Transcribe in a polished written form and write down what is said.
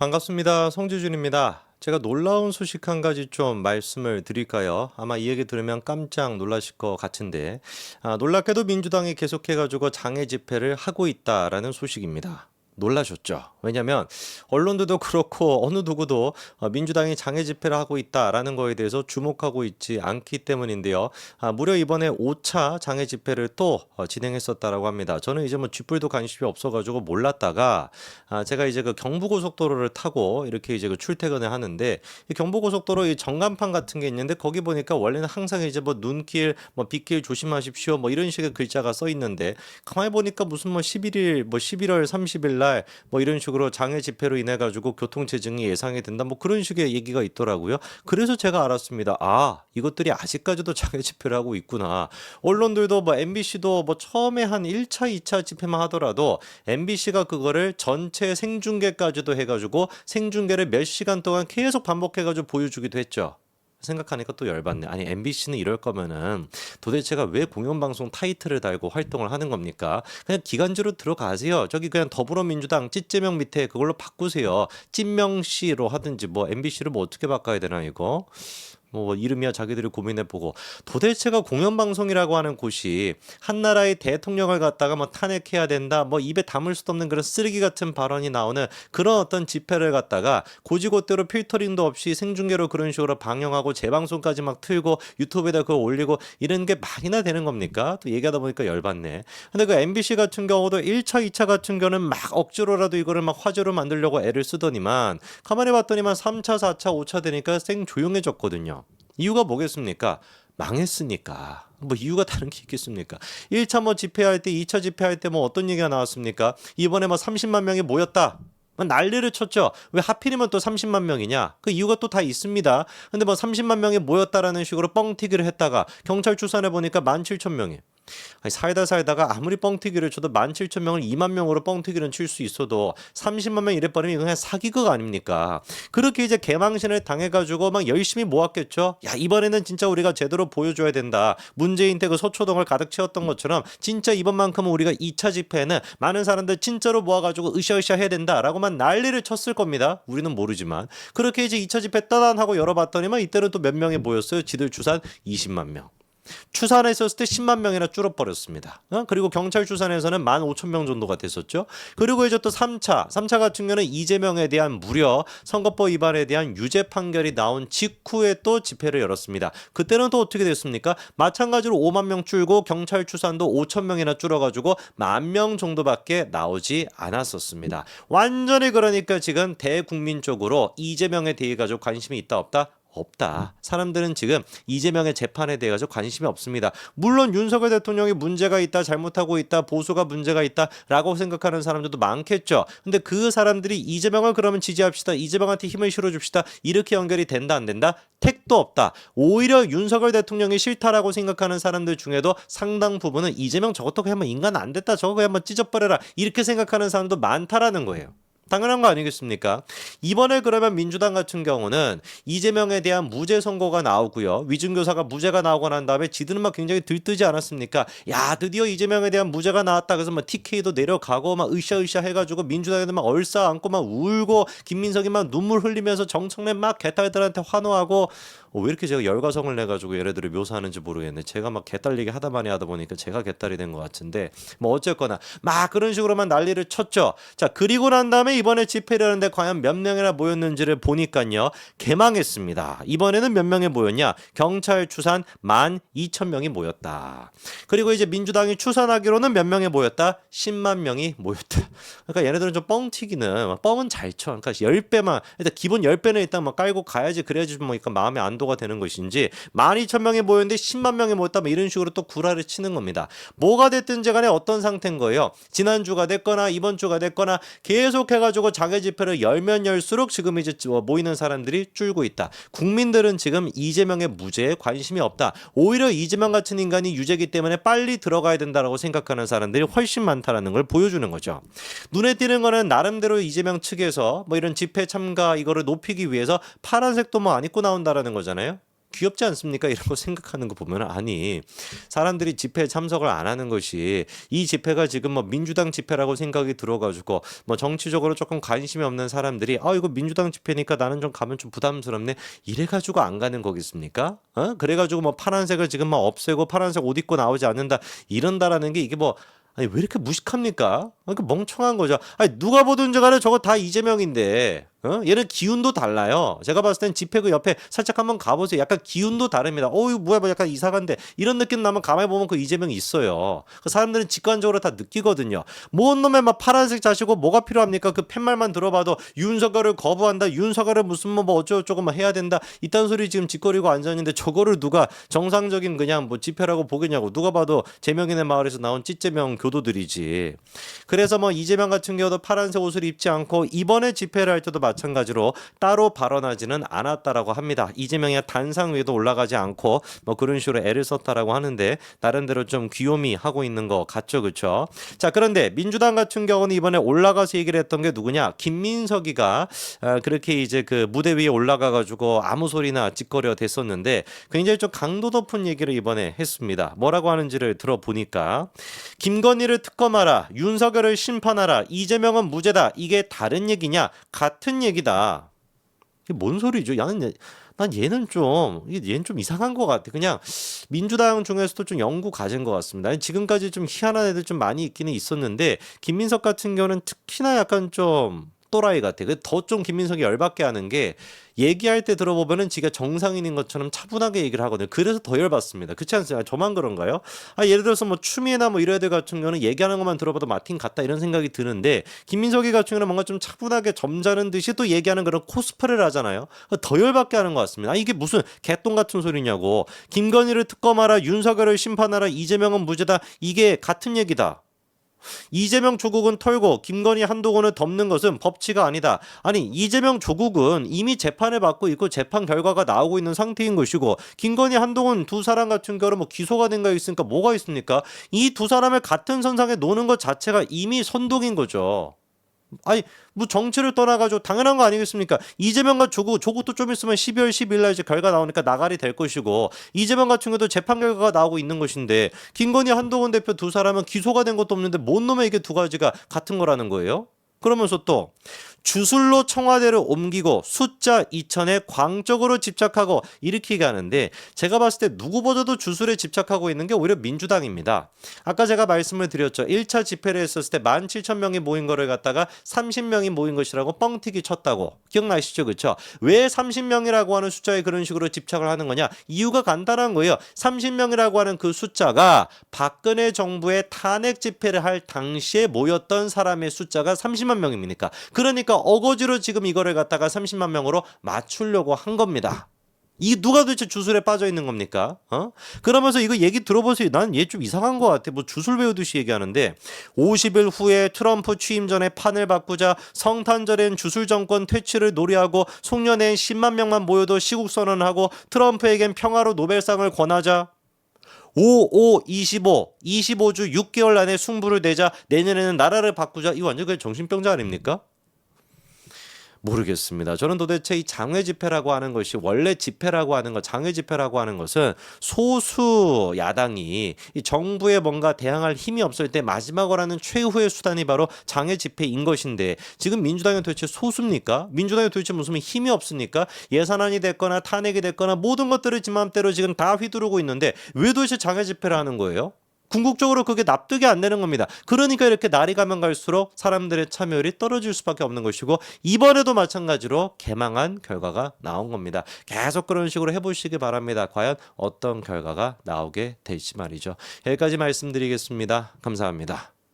반갑습니다. 성지준입니다. 제가 놀라운 소식 한 가지 좀 말씀을 드릴까요? 아마 이 얘기 들으면 깜짝 놀라실 것 같은데, 놀랍게도 민주당이 계속해가지고 장애 집회를 하고 있다라는 소식입니다. 놀라셨죠? 왜냐면 언론들도 그렇고 어느 누구도 민주당이 장애 집회를 하고 있다라는 거에 대해서 주목하고 있지 않기 때문인데요. 무려 이번에 5차 장애 집회를 또 진행했었다라고 합니다. 저는 이제 뭐 쥐뿔도 관심이 없어가지고 몰랐다가 제가 이제 그 경부고속도로를 타고 이렇게 이제 그 출퇴근을 하는데 이 경부고속도로 이 전간판 같은 게 있는데 거기 보니까 원래는 항상 이제 뭐 눈길, 뭐 빗길 조심하십시오, 뭐 이런 식의 글자가 써 있는데 가만히 보니까 무슨 뭐 11일, 뭐 11월 30일 날 뭐 이런 식으로 장애 집회로 인해 가지고 교통체증이 예상이 된다, 뭐 그런 식의 얘기가 있더라고요. 그래서 제가 알았습니다. 이것들이 아직까지도 장애 집회를 하고 있구나. 언론들도 뭐 MBC도 뭐 처음에 한 1차, 2차 집회만 하더라도 MBC가 그거를 전체 생중계까지도 해가지고 생중계를 몇 시간 동안 계속 반복해가지고 보여주기도 했죠. 생각하니까 또 열받네. 아니 MBC는 이럴 거면은 도대체가 왜 공영방송 타이틀을 달고 활동을 하는 겁니까? 그냥 기간제로 들어가세요. 저기 그냥 더불어민주당 찌제명 밑에 그걸로 바꾸세요. 찐명씨로 하든지 뭐 MBC를 뭐 어떻게 바꿔야 되나 이거? 뭐 이름이야 자기들이 고민해보고 도대체가 공영방송이라고 하는 곳이 한 나라의 대통령을 갖다가 뭐 탄핵해야 된다, 뭐 입에 담을 수도 없는 그런 쓰레기 같은 발언이 나오는 그런 어떤 집회를 갖다가 고지고대로 필터링도 없이 생중계로 그런 식으로 방영하고 재방송까지 막 틀고 유튜브에다 그거 올리고 이런 게 말이나 되는 겁니까? 또 얘기하다 보니까 열받네. 근데 그 MBC 같은 경우도 1차, 2차 같은 경우는 막 억지로라도 이거를 막 화제로 만들려고 애를 쓰더니만 가만히 봤더니만 3차, 4차, 5차 되니까 생 조용해졌거든요. 이유가 뭐겠습니까? 망했으니까. 뭐 이유가 다른 게 있겠습니까? 1차 뭐 집회할 때, 2차 집회할 때 뭐 어떤 얘기가 나왔습니까? 이번에 뭐 30만 명이 모였다. 난리를 쳤죠. 왜 하필이면 또 30만 명이냐? 그 이유가 또 다 있습니다. 근데 뭐 30만 명이 모였다라는 식으로 뻥튀기를 했다가 경찰 추산해 보니까 17,000명이. 아니, 살다가 아무리 뻥튀기를 쳐도 17,000명을 2만 명으로 뻥튀기는 칠 수 있어도 30만 명 이래버리면 이거 그냥 사기극 아닙니까? 그렇게 이제 개망신을 당해가지고 막 열심히 모았겠죠. 야, 이번에는 진짜 우리가 제대로 보여줘야 된다. 문재인 때 그 서초동을 가득 채웠던 것처럼 진짜 이번만큼은 우리가 2차 집회에는 많은 사람들 진짜로 모아가지고 으쌰으쌰 해야 된다라고만 난리를 쳤을 겁니다. 우리는 모르지만. 그렇게 이제 2차 집회 따단하고 열어봤더니만 이때는 또 몇 명이 모였어요. 지들 추산 20만 명. 추산했었을 때 10만 명이나 줄어버렸습니다. 그리고 경찰 추산에서는 15,000명 정도가 됐었죠. 그리고 이제 또 3차 같은 경우는 이재명에 대한 무려 선거법 위반에 대한 유죄 판결이 나온 직후에 또 집회를 열었습니다. 그때는 또 어떻게 됐습니까? 마찬가지로 5만 명 줄고 경찰 추산도 5,000명이나 줄어가지고 10,000명 정도밖에 나오지 않았었습니다. 완전히 그러니까 지금 대국민적으로 이재명에 대해 가지고 관심이 있다 없다? 없다. 사람들은 지금 이재명의 재판에 대해 서 관심이 없습니다. 물론 윤석열 대통령이 문제가 있다, 잘못하고 있다, 보수가 문제가 있다라고 생각하는 사람들도 많겠죠. 근데 그 사람들이 이재명을 그러면 지지합시다, 이재명한테 힘을 실어줍시다, 이렇게 연결이 된다 안 된다? 택도 없다. 오히려 윤석열 대통령이 싫다라고 생각하는 사람들 중에도 상당 부분은 이재명 저것도 그냥 뭐 인간 안 됐다, 저거 그냥 뭐 찢어버려라, 이렇게 생각하는 사람도 많다라는 거예요. 당연한 거 아니겠습니까? 이번에 그러면 민주당 같은 경우는 이재명에 대한 무죄 선고가 나오고요. 위증교사가 무죄가 나오고 난 다음에 지들은 막 굉장히 들뜨지 않았습니까? 야, 드디어 이재명에 대한 무죄가 나왔다. 그래서 막 TK도 내려가고 막 으쌰으쌰 해가지고 민주당에도 막 얼싸 안고 막 울고 김민석이 막 눈물 흘리면서 정청래 막 개딸들한테 환호하고 왜 이렇게 제가 열과성을 내가지고 얘네들을 묘사하는지 모르겠네. 제가 막 개딸 얘기 하다 많이 하다 보니까 제가 개딸이 된 것 같은데 뭐 어쨌거나 막 그런 식으로만 난리를 쳤죠. 자, 그리고 난 다음에 이번에 집회를 하는데 과연 몇 명이나 모였는지를 보니까요. 개망했습니다. 이번에는 몇 명이 모였냐? 경찰 추산 12,000명이 모였다. 그리고 이제 민주당이 추산하기로는 몇 명이 모였다? 10만 명이 모였다. 그러니까 얘네들은 좀 뻥튀기는 뻥은 잘 쳐. 그러니까 10배만 일단 기본 10배는 일단 뭐 깔고 가야지, 그래야지 뭐 그러니까 마음에 안도가 되는 것인지 12,000명이 모였는데 10만 명이 모였다 뭐 이런 식으로 또 구라를 치는 겁니다. 뭐가 됐든지 간에 어떤 상태인 거예요. 지난주가 됐거나 이번 주가 됐거나 계속 해가지고 장애 집회를 열면 열수록 지금 이제 모이는 사람들이 줄고 있다. 국민들은 지금 이재명의 무죄에 관심이 없다. 오히려 이재명 같은 인간이 유죄이기 때문에 빨리 들어가야 된다라고 생각하는 사람들이 훨씬 많다라는 걸 보여주는 거죠. 눈에 띄는 거는 나름대로 이재명 측에서 뭐 이런 집회 참가 이거를 높이기 위해서 파란색도 뭐 안 입고 나온다라는 거잖아요. 귀엽지 않습니까? 이런 거 생각하는 거 보면 아니 사람들이 집회에 참석을 안 하는 것이 이 집회가 지금 뭐 민주당 집회라고 생각이 들어가지고 뭐 정치적으로 조금 관심이 없는 사람들이 이거 민주당 집회니까 나는 좀 가면 좀 부담스럽네 이래가지고 안 가는 거겠습니까? 그래가지고 뭐 파란색을 지금 막 없애고 파란색 옷 입고 나오지 않는다 이런다라는 게 이게 뭐 아니 왜 이렇게 무식합니까? 그 멍청한 거죠. 아니 누가 보든지 간에 저거 다 이재명인데 얘는 기운도 달라요. 제가 봤을 땐 집회 그 옆에 살짝 한번 가보세요. 약간 기운도 다릅니다. 이거 뭐야 뭐 약간 이상한데 이런 느낌 나면 가만히 보면 그 이재명이 있어요. 그 사람들은 직관적으로 다 느끼거든요. 뭔 놈의 막 파란색 자시고 뭐가 필요합니까? 그 팻말만 들어봐도 윤석열을 거부한다. 윤석열을 무슨 뭐 어쩌고저쩌고 뭐 해야 된다. 이딴 소리 지금 짓거리고 앉아있는데 저거를 누가 정상적인 그냥 뭐 집회라고 보겠냐고. 누가 봐도 제명인의 마을에서 나온 찌재명 교도들이지. 그래서 뭐 이재명 같은 경우도 파란색 옷을 입지 않고 이번에 집회를 할 때도 마찬가지로 따로 발언하지는 않았다라고 합니다. 이재명이 단상 위에도 올라가지 않고 뭐 그런 식으로 애를 썼다라고 하는데 나름대로 좀 귀요미 하고 있는 거 같죠, 그렇죠? 자, 그런데 민주당 같은 경우는 이번에 올라가서 얘기를 했던 게 누구냐? 김민석이가 그렇게 이제 그 무대 위에 올라가가지고 아무 소리나 짓거려 댔었는데 굉장히 좀 강도 높은 얘기를 이번에 했습니다. 뭐라고 하는지를 들어보니까 김건희를 특검하라, 윤석열을 심판하라, 이재명은 무죄다. 이게 다른 얘기냐? 같은 얘기다. 이게 뭔 소리죠? 난 얘는 좀 이상한 것 같아. 그냥 민주당 중에서도 좀 영구 가진 것 같습니다. 지금까지 좀 희한한 애들 좀 많이 있기는 있었는데 김민석 같은 경우는 특히나 약간 좀 또라이 같아. 더 좀 김민석이 열받게 하는 게 얘기할 때 들어보면은 지가 정상인인 것처럼 차분하게 얘기를 하거든요. 그래서 더 열받습니다. 그렇지 않습니까? 저만 그런가요? 예를 들어서 뭐 추미애나 뭐 이런 애들 같은 경우는 얘기하는 것만 들어봐도 마틴 같다 이런 생각이 드는데 김민석이 같은 경우는 뭔가 좀 차분하게 점잖은 듯이 또 얘기하는 그런 코스프레를 하잖아요. 더 열받게 하는 것 같습니다. 이게 무슨 개똥 같은 소리냐고. 김건희를 특검하라, 윤석열을 심판하라, 이재명은 무죄다. 이게 같은 얘기다. 이재명 조국은 털고 김건희 한동훈을 덮는 것은 법치가 아니다. 아니 이재명 조국은 이미 재판을 받고 있고 재판 결과가 나오고 있는 상태인 것이고 김건희 한동훈 두 사람 같은 경우는 뭐 기소가 된 거 있으니까 뭐가 있습니까? 이 두 사람을 같은 선상에 놓는 것 자체가 이미 선동인 거죠. 아니 뭐 정치를 떠나가지고 당연한 거 아니겠습니까? 이재명과 조국도 좀 있으면 12월 10일 날 이제 결과 나오니까 나가리 될 것이고 이재명 같은 경우도 재판 결과가 나오고 있는 것인데 김건희 한동훈 대표 두 사람은 기소가 된 것도 없는데 뭔 놈의 이게 두 가지가 같은 거라는 거예요? 그러면서 또 주술로 청와대를 옮기고 숫자 2000에 광적으로 집착하고 이렇게 얘기하는데 제가 봤을 때 누구보다도 주술에 집착하고 있는 게 오히려 민주당입니다. 아까 제가 말씀을 드렸죠. 1차 집회를 했었을 때 17,000명이 모인 거를 갖다가 30명이 모인 것이라고 뻥튀기 쳤다고. 기억나시죠? 그렇죠? 왜 30명이라고 하는 숫자에 그런 식으로 집착을 하는 거냐? 이유가 간단한 거예요. 30명이라고 하는 그 숫자가 박근혜 정부의 탄핵 집회를 할 당시에 모였던 사람의 숫자가 30만 명입니까? 그러니까 어거지로 지금 이거를 갖다가 30만 명으로 맞추려고 한 겁니다. 이 누가 도대체 주술에 빠져 있는 겁니까? 그러면서 이거 얘기 들어보세요. 난 얘 좀 이상한 것 같아. 뭐 주술 배우듯이 얘기하는데 50일 후에 트럼프 취임 전에 판을 바꾸자 성탄절엔 주술 정권 퇴치를 노래하고 송년회엔 10만 명만 모여도 시국 선언하고 트럼프에겐 평화로 노벨상을 권하자 25주 6개월 안에 승부를 내자 내년에는 나라를 바꾸자. 이거 완전 그냥 정신병자 아닙니까? 모르겠습니다. 저는 도대체 이 장외 집회라고 하는 것이 원래 집회라고 하는 것, 장외 집회라고 하는 것은 소수 야당이 이 정부에 뭔가 대항할 힘이 없을 때 마지막으로 하는 최후의 수단이 바로 장외 집회인 것인데 지금 민주당이 도대체 소수입니까? 민주당이 도대체 무슨 힘이 없습니까? 예산안이 됐거나 탄핵이 됐거나 모든 것들을 지 맘대로 지금 다 휘두르고 있는데 왜 도대체 장외 집회를 하는 거예요? 궁극적으로 그게 납득이 안 되는 겁니다. 그러니까 이렇게 날이 가면 갈수록 사람들의 참여율이 떨어질 수밖에 없는 것이고 이번에도 마찬가지로 개망한 결과가 나온 겁니다. 계속 그런 식으로 해보시기 바랍니다. 과연 어떤 결과가 나오게 될지 말이죠. 여기까지 말씀드리겠습니다. 감사합니다.